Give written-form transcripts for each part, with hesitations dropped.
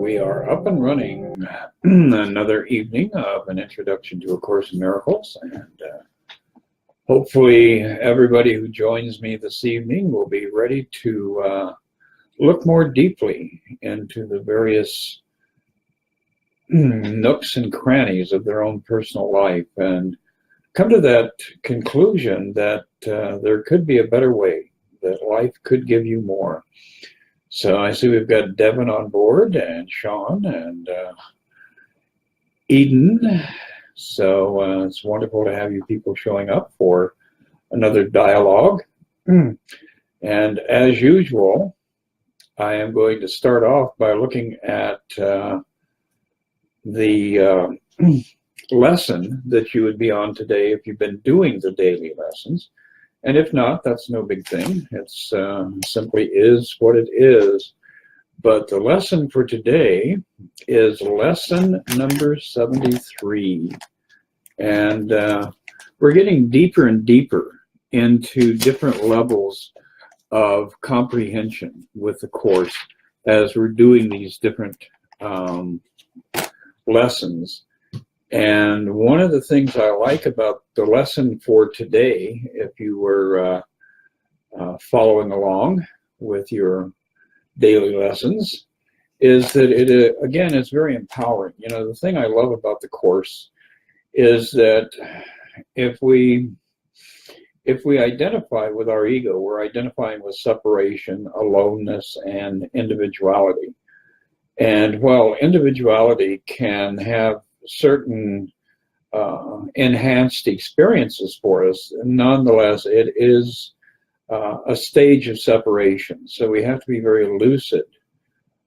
We are up and running. Another evening of an introduction to A Course in Miracles, and hopefully everybody who joins me this evening will be ready to look more deeply into the various nooks and crannies of their own personal life and come to that conclusion that there could be a better way, that life could give you more. So I see we've got Devin on board and Sean and Eden. So it's wonderful to have you people showing up for another dialogue. And as usual, I am going to start off by looking at the lesson that you would be on today if you've been doing the daily lessons. And if not, that's no big thing. It's simply is what it is. But the lesson for today is lesson number 73. And we're getting deeper and deeper into different levels of comprehension with the Course as we're doing these different lessons. And one of the things I like about the lesson for today, if you were following along with your daily lessons, is that it, again, it's very empowering. You know, the thing I love about the Course is that if we identify with our ego, we're identifying with separation, aloneness, and individuality. And while individuality can have certain enhanced experiences for us, nonetheless, it is a stage of separation. So we have to be very lucid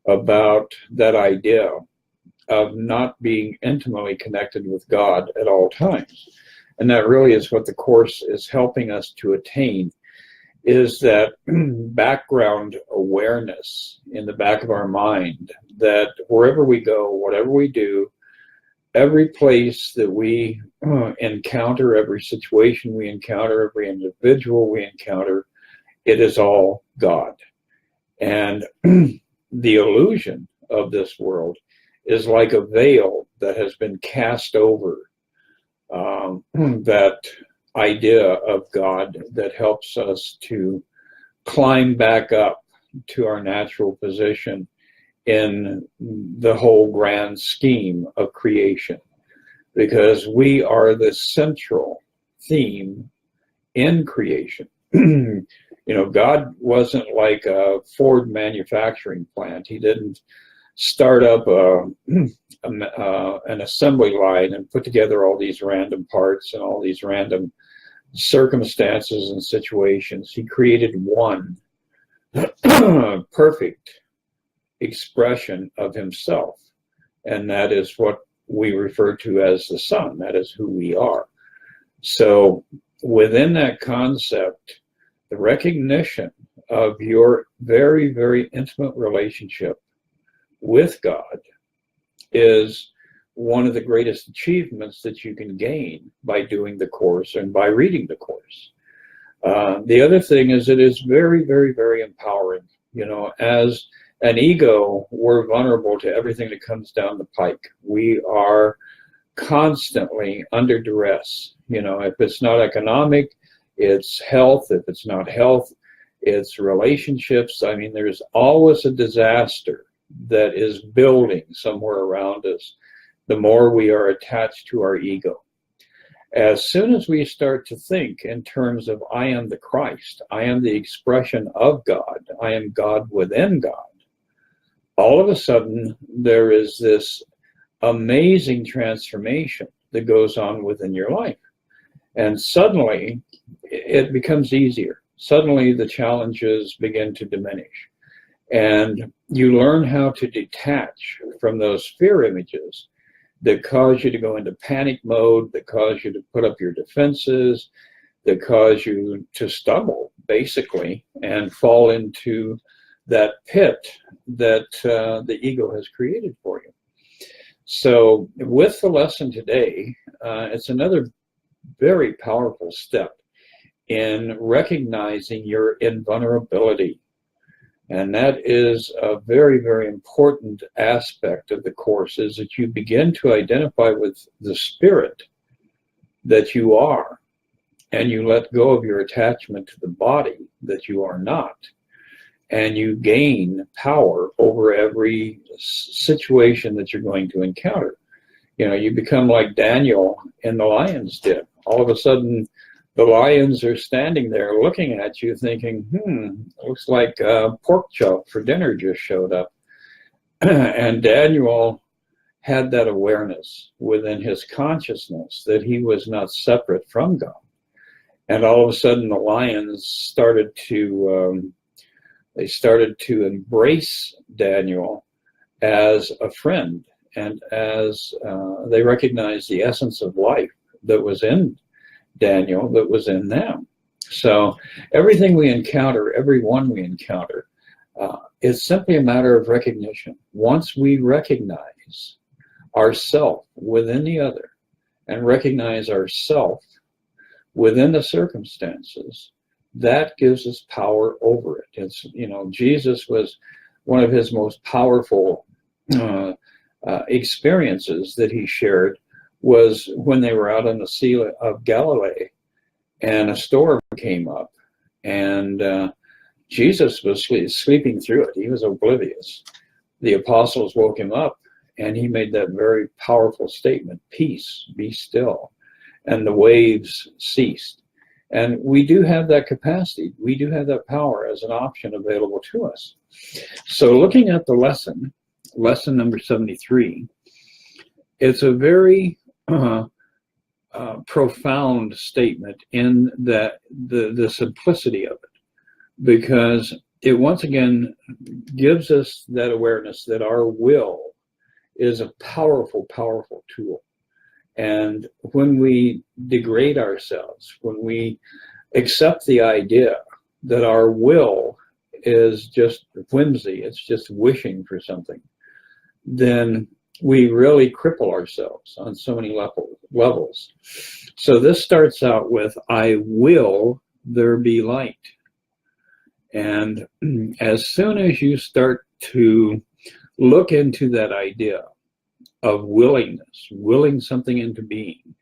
about that idea of not being intimately connected with God at all times. And that really is what the Course is helping us to attain, is that background awareness in the back of our mind that wherever we go, whatever we do, every place that we encounter, every situation we encounter, every individual we encounter, it is all God. And the illusion of this world is like a veil that has been cast over that idea of God that helps us to climb back up to our natural position in the whole grand scheme of creation, because we are the central theme in creation. You know, God wasn't like a Ford manufacturing plant. He didn't start up an assembly line and put together all these random parts and all these random circumstances and situations. He created one perfect expression of himself, and that is what we refer to as the Son. That is who we are. So within that concept, the recognition of your very, very intimate relationship with God is one of the greatest achievements that you can gain by doing the Course and by reading the Course. The other thing is it is very, very, very empowering. You know, as an ego, we're vulnerable to everything that comes down the pike. We are constantly under duress. You know, if it's not economic, it's health. If it's not health, it's relationships. I mean, there's always a disaster that is building somewhere around us the more we are attached to our ego. As soon as we start to think in terms of I am the Christ, I am the expression of God, I am God within God, all of a sudden there is this amazing transformation that goes on within your life. And suddenly it becomes easier. Suddenly the challenges begin to diminish. And you learn how to detach from those fear images that cause you to go into panic mode, that cause you to put up your defenses, that cause you to stumble, basically, and fall into that pit that the ego has created for you. So with the lesson today, it's another very powerful step in recognizing your invulnerability. And that is a very, very important aspect of the Course, is that you begin to identify with the spirit that you are, and you let go of your attachment to the body that you are not, and you gain power over every situation that you're going to encounter. You know, you become like Daniel in the lion's den. All of a sudden, the lions are standing there looking at you thinking, looks like pork chop for dinner just showed up. And Daniel had that awareness within his consciousness that he was not separate from God. And all of a sudden, the lions started to embrace Daniel as a friend, and as they recognized the essence of life that was in Daniel, that was in them. So everything we encounter, everyone we encounter, it's simply a matter of recognition. Once we recognize ourself within the other, and recognize ourself within the circumstances, that gives us power over it. It's, you know, Jesus was one of his most powerful experiences that he shared was when they were out on the Sea of Galilee, and a storm came up, and Jesus was sleeping through it. He was oblivious. The apostles woke him up, and he made that very powerful statement, "Peace, be still," and the waves ceased. And we do have that capacity. We do have that power as an option available to us. So looking at the lesson number 73, it's a very profound statement in that the simplicity of it, because it once again gives us that awareness that our will is a powerful, powerful tool. And when we degrade ourselves, when we accept the idea that our will is just whimsy, it's just wishing for something, then we really cripple ourselves on so many levels. So this starts out with, "I will there be light." And as soon as you start to look into that idea of willingness, willing something into being,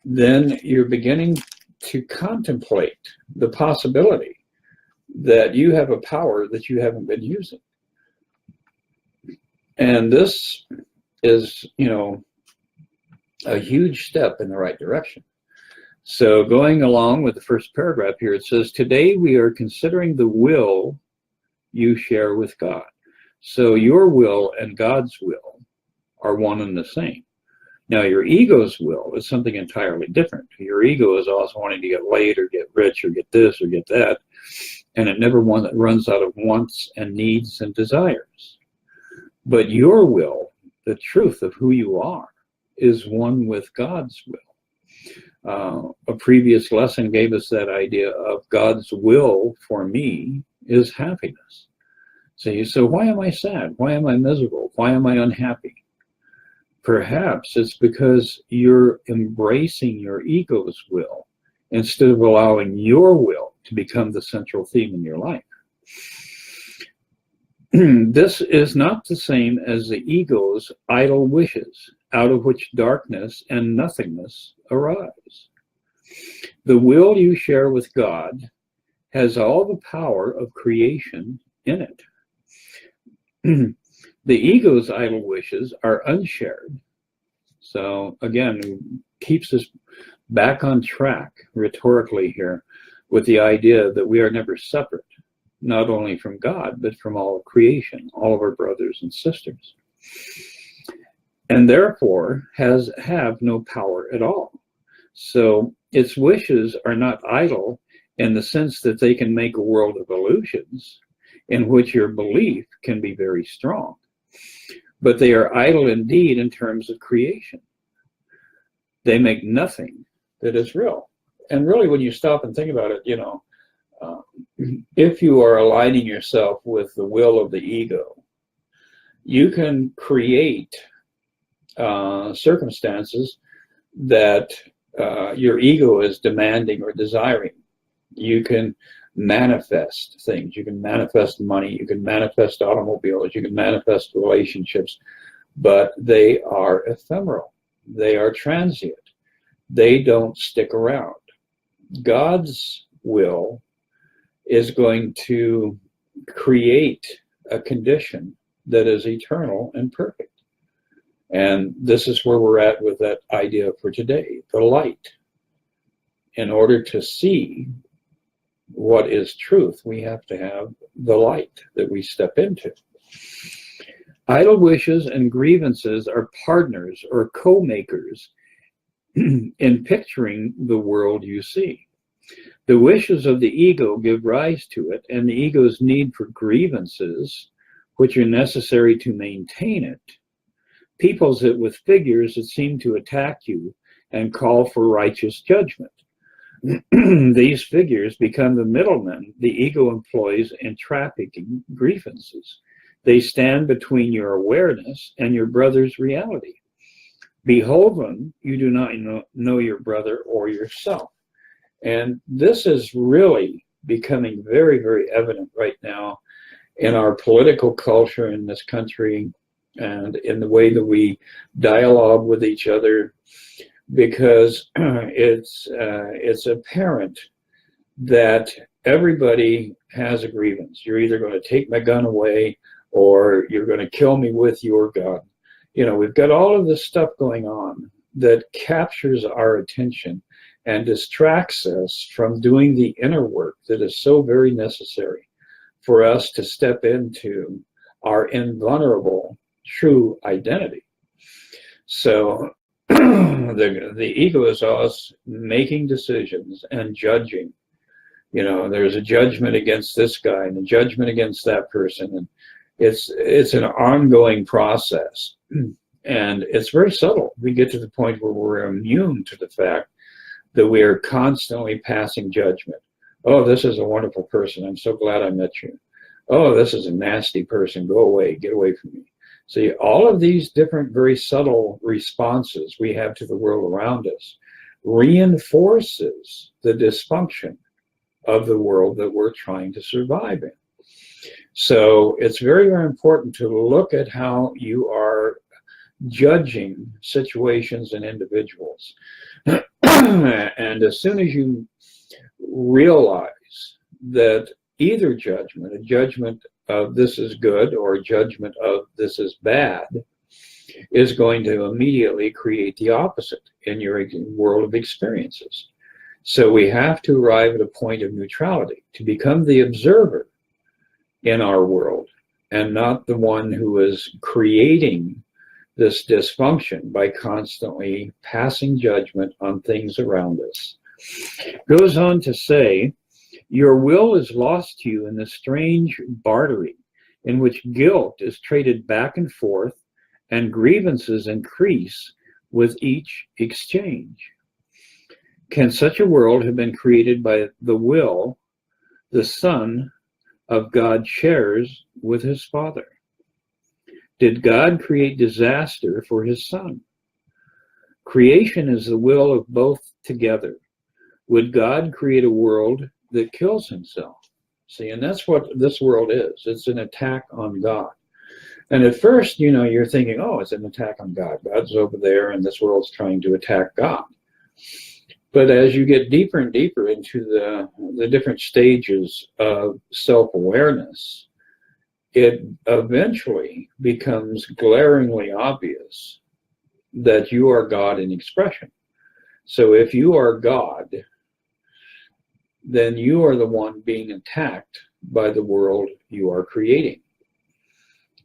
then you're beginning to contemplate the possibility that you have a power that you haven't been using. And this is, you know, a huge step in the right direction. So going along with the first paragraph here, it says, "Today we are considering the will you share with God." So your will and God's will are one and the same. Now your ego's will is something entirely different. Your ego is always wanting to get laid or get rich or get this or get that, and it never runs out of wants and needs and desires. But your will, the truth of who you are, is one with God's will. A previous lesson gave us that idea of God's will for me is happiness. So why am I sad? Why am I miserable? Why am I unhappy? Perhaps it's because you're embracing your ego's will instead of allowing your will to become the central theme in your life. This is not the same as the ego's idle wishes, out of which darkness and nothingness arise. The will you share with God has all the power of creation in it. The ego's idle wishes are unshared. So again, it keeps us back on track rhetorically here with the idea that we are never separate, not only from God, but from all of creation, all of our brothers and sisters. And therefore have no power at all. So its wishes are not idle in the sense that they can make a world of illusions in which your belief can be very strong. But they are idle indeed in terms of creation. They make nothing that is real. And really, when you stop and think about it, you know, if you are aligning yourself with the will of the ego, you can create circumstances that your ego is demanding or desiring. You can manifest things. You can manifest money, you can manifest automobiles, you can manifest relationships, but they are ephemeral. They are transient. They don't stick around. God's will is going to create a condition that is eternal and perfect. And this is where we're at with that idea for today, the light. In order to see what is truth, we have to have the light that we step into. Idle wishes and grievances are partners or co-makers in picturing the world you see. The wishes of the ego give rise to it, and the ego's need for grievances, which are necessary to maintain it, peoples it with figures that seem to attack you and call for righteous judgment. These figures become the middlemen the ego employs in trafficking grievances. They stand between your awareness and your brother's reality. Beholden, you do not know your brother or yourself. And this is really becoming very, very evident right now in our political culture in this country and in the way that we dialogue with each other, because it's apparent that everybody has a grievance. You're either going to take my gun away or you're going to kill me with your gun. You know, we've got all of this stuff going on that captures our attention and distracts us from doing the inner work that is so very necessary for us to step into our invulnerable true identity. So the ego is us making decisions and judging. You know, there's a judgment against this guy and a judgment against that person, and it's an ongoing process, and it's very subtle. We get to the point where we're immune to the fact that we are constantly passing judgment. Oh, this is a wonderful person. I'm so glad I met you. Oh, this is a nasty person. Go away. Get away from me. See, all of these different, very subtle responses we have to the world around us reinforces the dysfunction of the world that we're trying to survive in. So it's very, very important to look at how you are judging situations and individuals. And as soon as you realize that either judgment, a judgment of this is good or a judgment of this is bad, is going to immediately create the opposite in your world of experiences. So we have to arrive at a point of neutrality to become the observer in our world and not the one who is creating this dysfunction by constantly passing judgment on things around us. Goes on to say, your will is lost to you in the strange bartering in which guilt is traded back and forth and grievances increase with each exchange. Can such a world have been created by the will the Son of God shares with his Father? Did God create disaster for his Son? Creation is the will of both together. Would God create a world that kills himself? See, and that's what this world is. It's an attack on God. And at first, you know, you're thinking, oh, it's an attack on God. God's over there and this world's trying to attack God. But as you get deeper and deeper into the different stages of self-awareness, it eventually becomes glaringly obvious that you are God in expression. So if you are God, then you are the one being attacked by the world you are creating.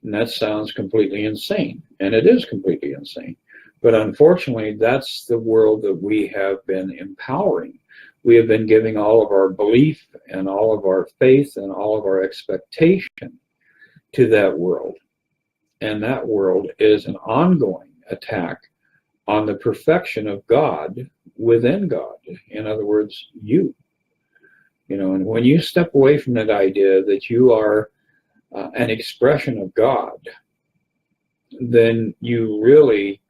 And that sounds completely insane, and it is completely insane. But unfortunately, that's the world that we have been empowering. We have been giving all of our belief and all of our faith and all of our expectation to that world. And that world is an ongoing attack on the perfection of God within God. In other words, you. You know, and when you step away from that idea that you are an expression of God, then you really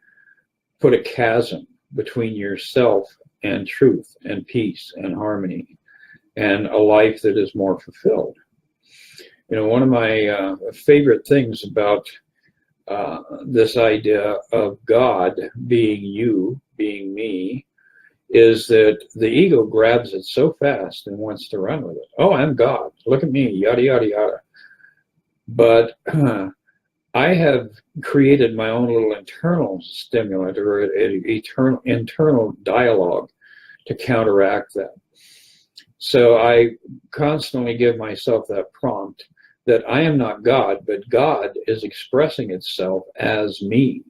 put a chasm between yourself and truth and peace and harmony and a life that is more fulfilled. You know, one of my favorite things about this idea of God being you, being me, is that the ego grabs it so fast and wants to run with it. Oh, I'm God. Look at me, yada, yada, yada. But I have created my own little internal stimulant or an internal dialogue to counteract that. So I constantly give myself that prompt that I am not God, but God is expressing itself as me.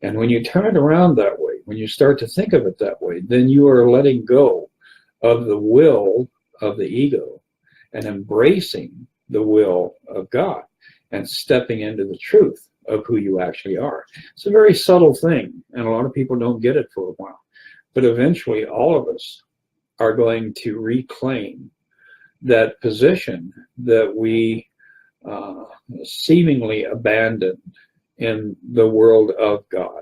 And when you turn it around that way, when you start to think of it that way, then you are letting go of the will of the ego and embracing the will of God and stepping into the truth of who you actually are. It's a very subtle thing, and a lot of people don't get it for a while. But eventually, all of us are going to reclaim that position that we seemingly abandoned in the world of God,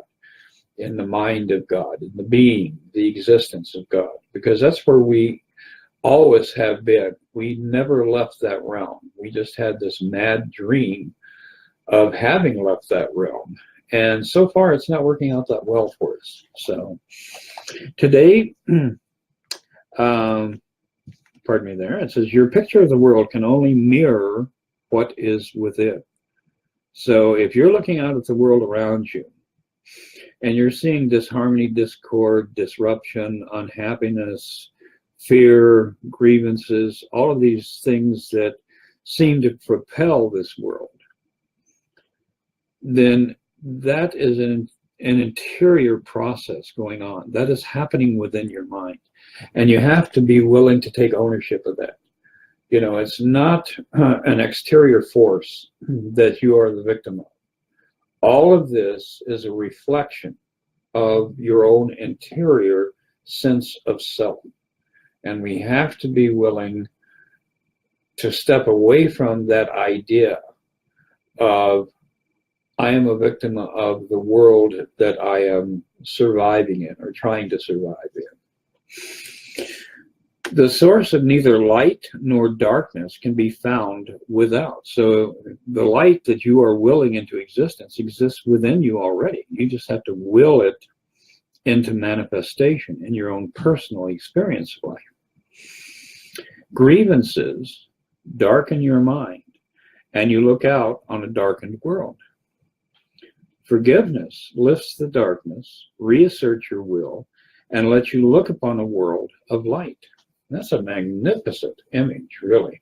in the mind of God, in the being, the existence of God, because that's where we always have been. We never left that realm. We just had this mad dream of having left that realm. And so far, it's not working out that well for us. So today, pardon me there, it says, your picture of the world can only mirror what is within. So if you're looking out at the world around you, and you're seeing disharmony, discord, disruption, unhappiness, fear, grievances, all of these things that seem to propel this world, then that is an interior process going on. That is happening within your mind. And you have to be willing to take ownership of that. You know, it's not an exterior force that you are the victim of. All of this is a reflection of your own interior sense of self. And we have to be willing to step away from that idea of, I am a victim of the world that I am surviving in or trying to survive in. The source of neither light nor darkness can be found without. So the light that you are willing into existence exists within you already. You just have to will it into manifestation in your own personal experience of life. Grievances darken your mind, and you look out on a darkened world. Forgiveness lifts the darkness, reasserts your will, and lets you look upon a world of light. That's a magnificent image, really.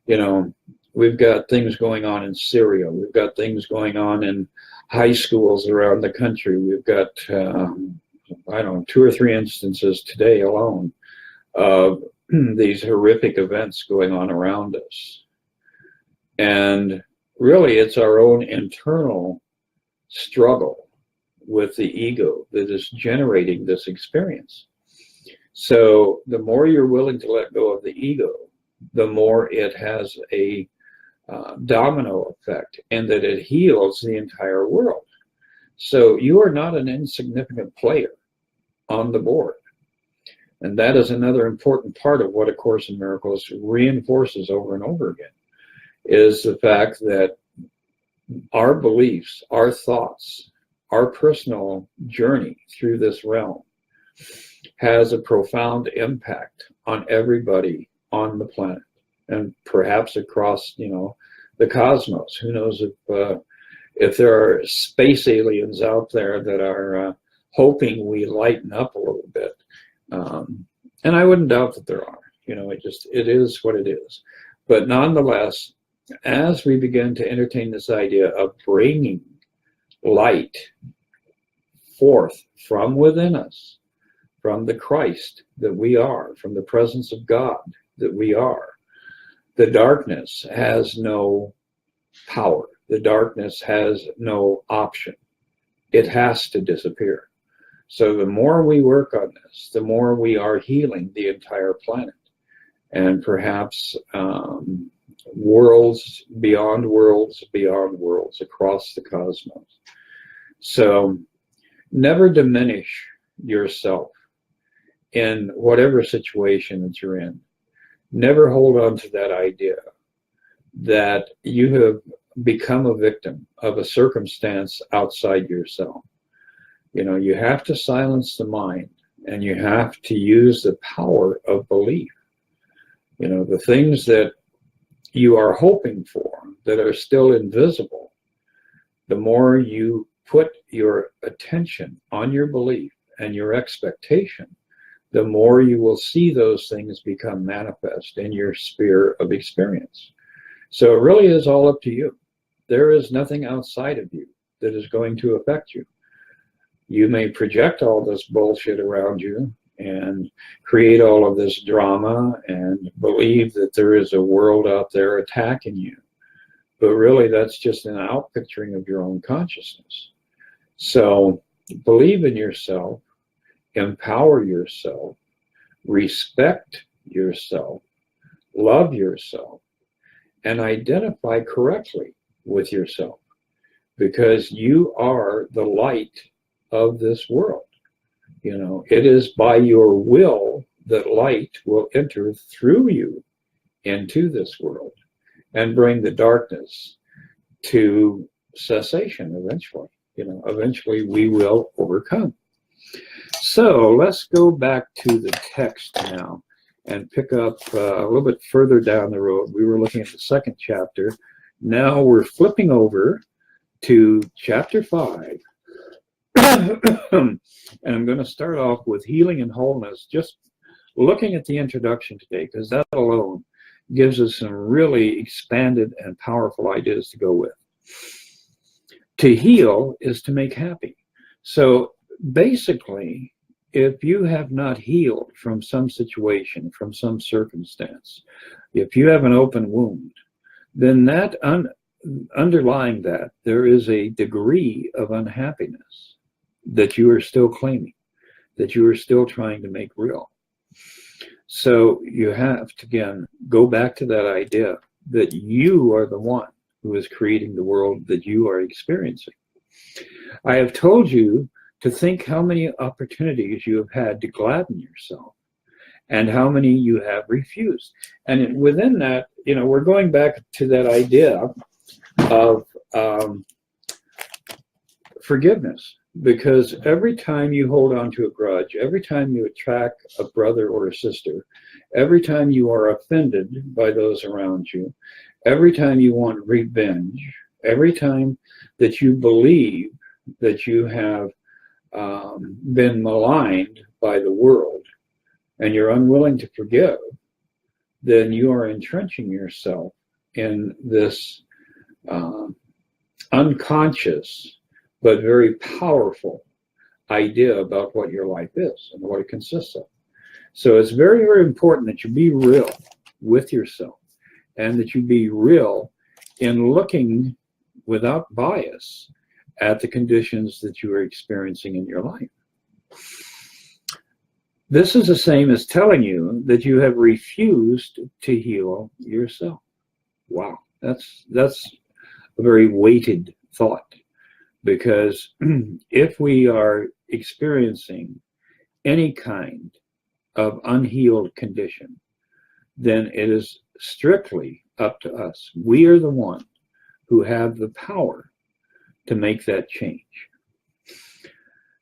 You know, we've got things going on in Syria. We've got things going on in high schools around the country. We've got, I don't know, 2 or 3 instances today alone of these horrific events going on around us. And really, it's our own internal struggle with the ego that is generating this experience. So the more you're willing to let go of the ego, the more it has a domino effect, and that it heals the entire world. So you are not an insignificant player on the board. And that is another important part of what A Course in Miracles reinforces over and over again, is the fact that our beliefs, our thoughts, our personal journey through this realm has a profound impact on everybody on the planet, and perhaps across, you know, the cosmos. Who knows if there are space aliens out there that are hoping we lighten up a little bit. And I wouldn't doubt that there are. You know, it is what it is. But nonetheless, as we begin to entertain this idea of bringing light forth from within us, from the Christ that we are, from the presence of God that we are, the darkness has no power. The darkness has no option. It has to disappear. So the more we work on this, the more we are healing the entire planet. And perhaps worlds beyond worlds beyond worlds across the cosmos. So never diminish yourself in whatever situation that you're in. Never hold on to that idea that you have become a victim of a circumstance outside yourself. You know, you have to silence the mind, and you have to use the power of belief. You know, the things that you are hoping for that are still invisible, the more you put your attention on your belief and your expectation, the more you will see those things become manifest in your sphere of experience. So it really is all up to you. There is nothing outside of you that is going to affect you. You may project all this bullshit around you and create all of this drama and believe that there is a world out there attacking you. But really, that's just an outpicturing of your own consciousness. So believe in yourself, empower yourself, respect yourself, love yourself, and identify correctly with yourself, because you are the light of this world. You know, it is by your will that light will enter through you into this world and bring the darkness to cessation eventually. You know, eventually we will overcome. So let's go back to the text now and pick up a little bit further down the road. We were looking at the second chapter. Now we're flipping over to chapter 5. And I'm going to start off with healing and wholeness, just looking at the introduction today, because that alone gives us some really expanded and powerful ideas to go with. To heal is to make happy. So basically, if you have not healed from some situation, from some circumstance, if you have an open wound, then that underlying that, there is a degree of unhappiness that you are still claiming, that you are still trying to make real. So you have to, again, go back to that idea that you are the one who is creating the world that you are experiencing. I have told you to think how many opportunities you have had to gladden yourself and how many you have refused. And within that, you know, we're going back to that idea of forgiveness. Because every time you hold on to a grudge, every time you attack a brother or a sister, every time you are offended by those around you, every time you want revenge, every time that you believe that you have been maligned by the world and you're unwilling to forgive, then you are entrenching yourself in this unconscious but very powerful idea about what your life is and what it consists of. So it's very, very important that you be real with yourself and that you be real in looking without bias at the conditions that you are experiencing in your life. This is the same as telling you that you have refused to heal yourself. Wow, that's a very weighted thought. Because if we are experiencing any kind of unhealed condition, then it is strictly up to us. We are the one who have the power to make that change.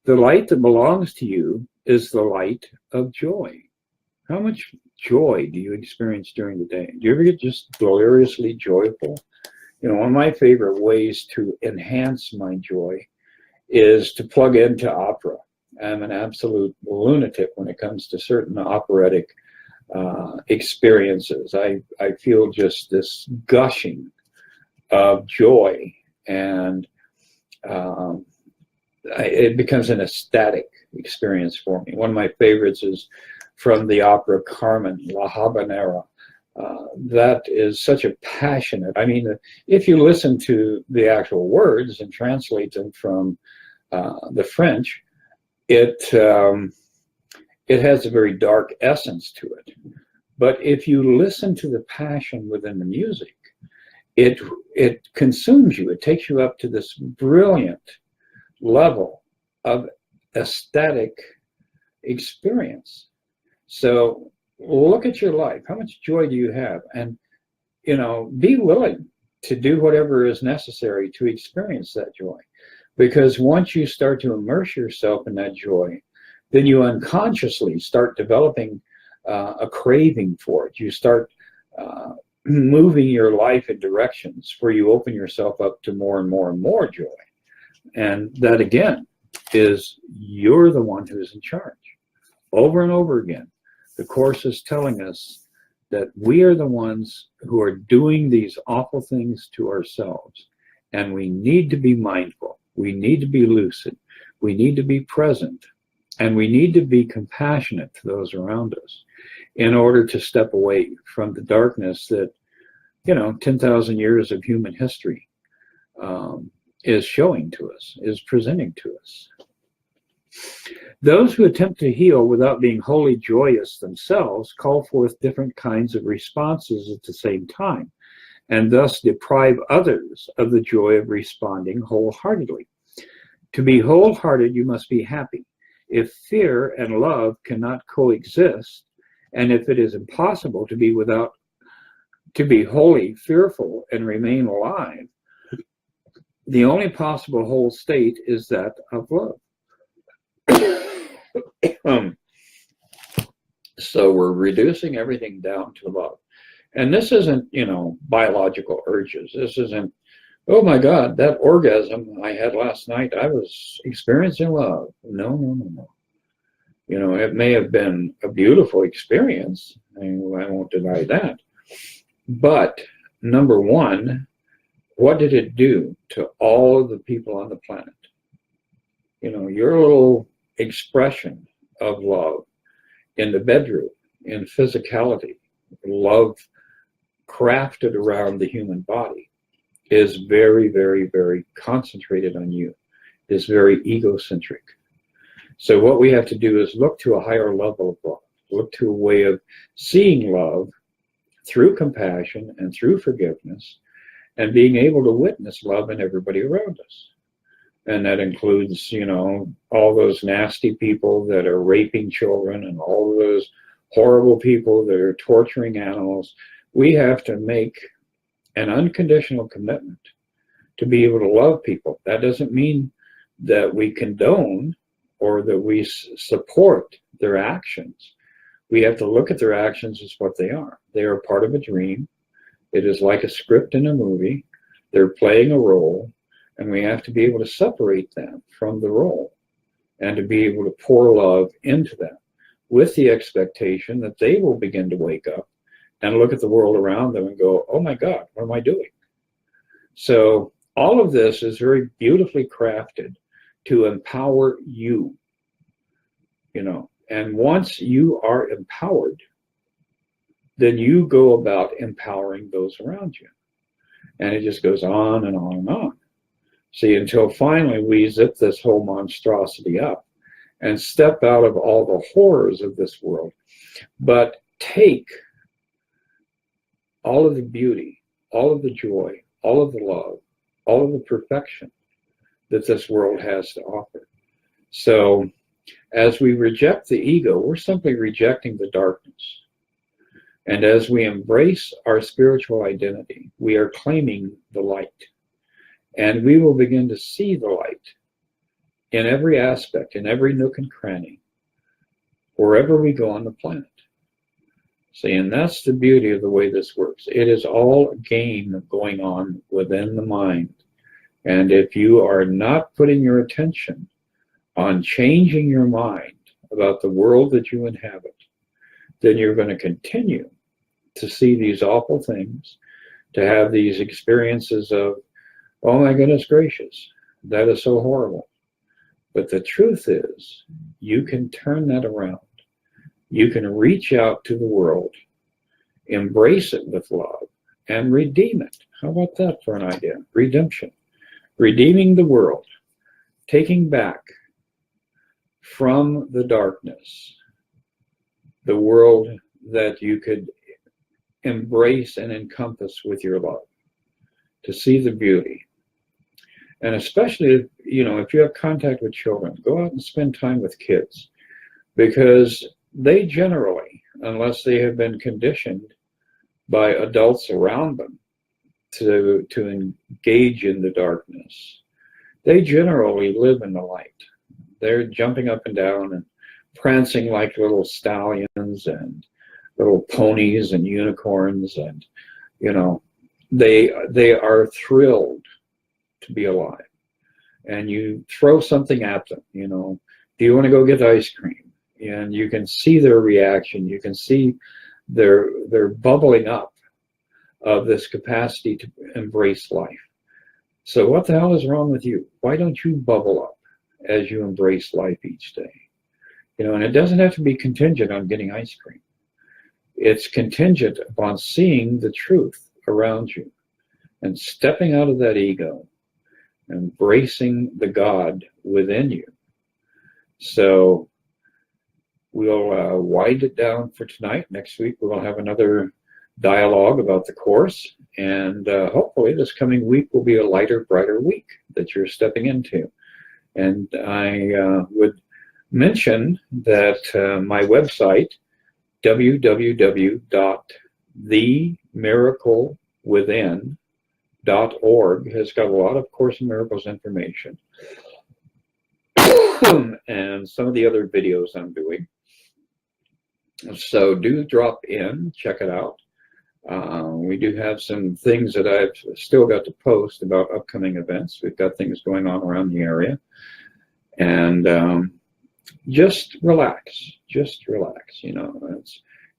The light that belongs to you is the light of joy. How much joy do you experience during the day? Do you ever get just gloriously joyful? You know, one of my favorite ways to enhance my joy is to plug into opera. I'm an absolute lunatic when it comes to certain operatic experiences. I feel just this gushing of joy, and it becomes an ecstatic experience for me. One of my favorites is from the opera Carmen, La Habanera. That is such a passionate, I mean, if you listen to the actual words and translate them from the French, it has a very dark essence to it. But if you listen to the passion within the music, it consumes you. It takes you up to this brilliant level of ecstatic experience. So look at your life. How much joy do you have? And, be willing to do whatever is necessary to experience that joy. Because once you start to immerse yourself in that joy, then you unconsciously start developing a craving for it. You start moving your life in directions where you open yourself up to more and more and more joy. And that, again, is you're the one who's in charge. Over and over again, the Course is telling us that we are the ones who are doing these awful things to ourselves. And we need to be mindful. We need to be lucid. We need to be present. And we need to be compassionate to those around us in order to step away from the darkness that, 10,000 years of human history is showing to us, is presenting to us. Those who attempt to heal without being wholly joyous themselves call forth different kinds of responses at the same time, and thus deprive others of the joy of responding wholeheartedly. To be wholehearted, you must be happy. If fear and love cannot coexist, and if it is impossible to be wholly fearful and remain alive, the only possible whole state is that of love. So we're reducing everything down to love. And this isn't, biological urges. This isn't, oh my God, that orgasm I had last night, I was experiencing love. No. It may have been a beautiful experience. I won't deny that. But number one, what did it do to all of the people on the planet? Your little expression of love in the bedroom, in physicality, love crafted around the human body is very, very, very concentrated on you, is very egocentric. So what we have to do is look to a higher level of love, look to a way of seeing love through compassion and through forgiveness, and being able to witness love in everybody around us. And that includes, all those nasty people that are raping children and all those horrible people that are torturing animals. We have to make an unconditional commitment to be able to love people. That doesn't mean that we condone or that we support their actions. We have to look at their actions as what they are. They are part of a dream. It is like a script in a movie. They're playing a role. And we have to be able to separate them from the role and to be able to pour love into them with the expectation that they will begin to wake up and look at the world around them and go, oh my God, what am I doing? So all of this is very beautifully crafted to empower you, and once you are empowered, then you go about empowering those around you. And it just goes on and on and on. See, until finally we zip this whole monstrosity up and step out of all the horrors of this world, but take all of the beauty, all of the joy, all of the love, all of the perfection that this world has to offer. So as we reject the ego, we're simply rejecting the darkness. And as we embrace our spiritual identity, we are claiming the light. And we will begin to see the light in every aspect, in every nook and cranny, wherever we go on the planet. See, and that's the beauty of the way this works. It is all a game going on within the mind. And if you are not putting your attention on changing your mind about the world that you inhabit, then you're going to continue to see these awful things, to have these experiences of, oh my goodness gracious, that is so horrible. But the truth is, you can turn that around. You can reach out to the world, embrace it with love, and redeem it. How about that for an idea? Redemption. Redeeming the world, taking back from the darkness the world that you could embrace and encompass with your love, to see the beauty. And especially, if you have contact with children, go out and spend time with kids, because they generally unless they have been conditioned by adults around them to engage in the darkness. They generally live in the light. They're jumping up and down and prancing like little stallions and little ponies and unicorns, and they are thrilled to be alive. And you throw something at them, do you want to go get ice cream? And you can see their reaction. You can see they're bubbling up of this capacity to embrace life. So what the hell is wrong with you? Why don't you bubble up as you embrace life each day? And it doesn't have to be contingent on getting ice cream. It's contingent upon seeing the truth around you and stepping out of that ego, embracing the God within you. So we'll wind it down for tonight. Next week we'll have another dialogue about the Course, and hopefully this coming week will be a lighter, brighter week that you're stepping into. And I would mention that my website, www.themiraclewithin.org, has got a lot of Course in Miracles information and some of the other videos I'm doing. So do drop in, check it out. We do have some things that I've still got to post about upcoming events. We've got things going on around the area. And just relax. Just relax.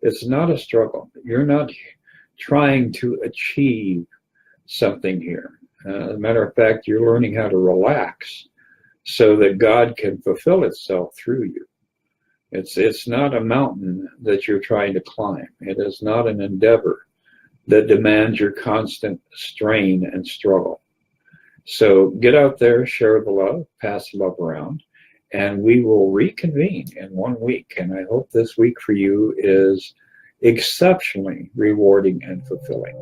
It's not a struggle. You're not trying to achieve something here. As a matter of fact, you're learning how to relax so that God can fulfill itself through you. It's not a mountain that you're trying to climb. It is not an endeavor that demands your constant strain and struggle. So get out there, share the love, pass the love around, and we will reconvene in 1 week. And I hope this week for you is exceptionally rewarding and fulfilling.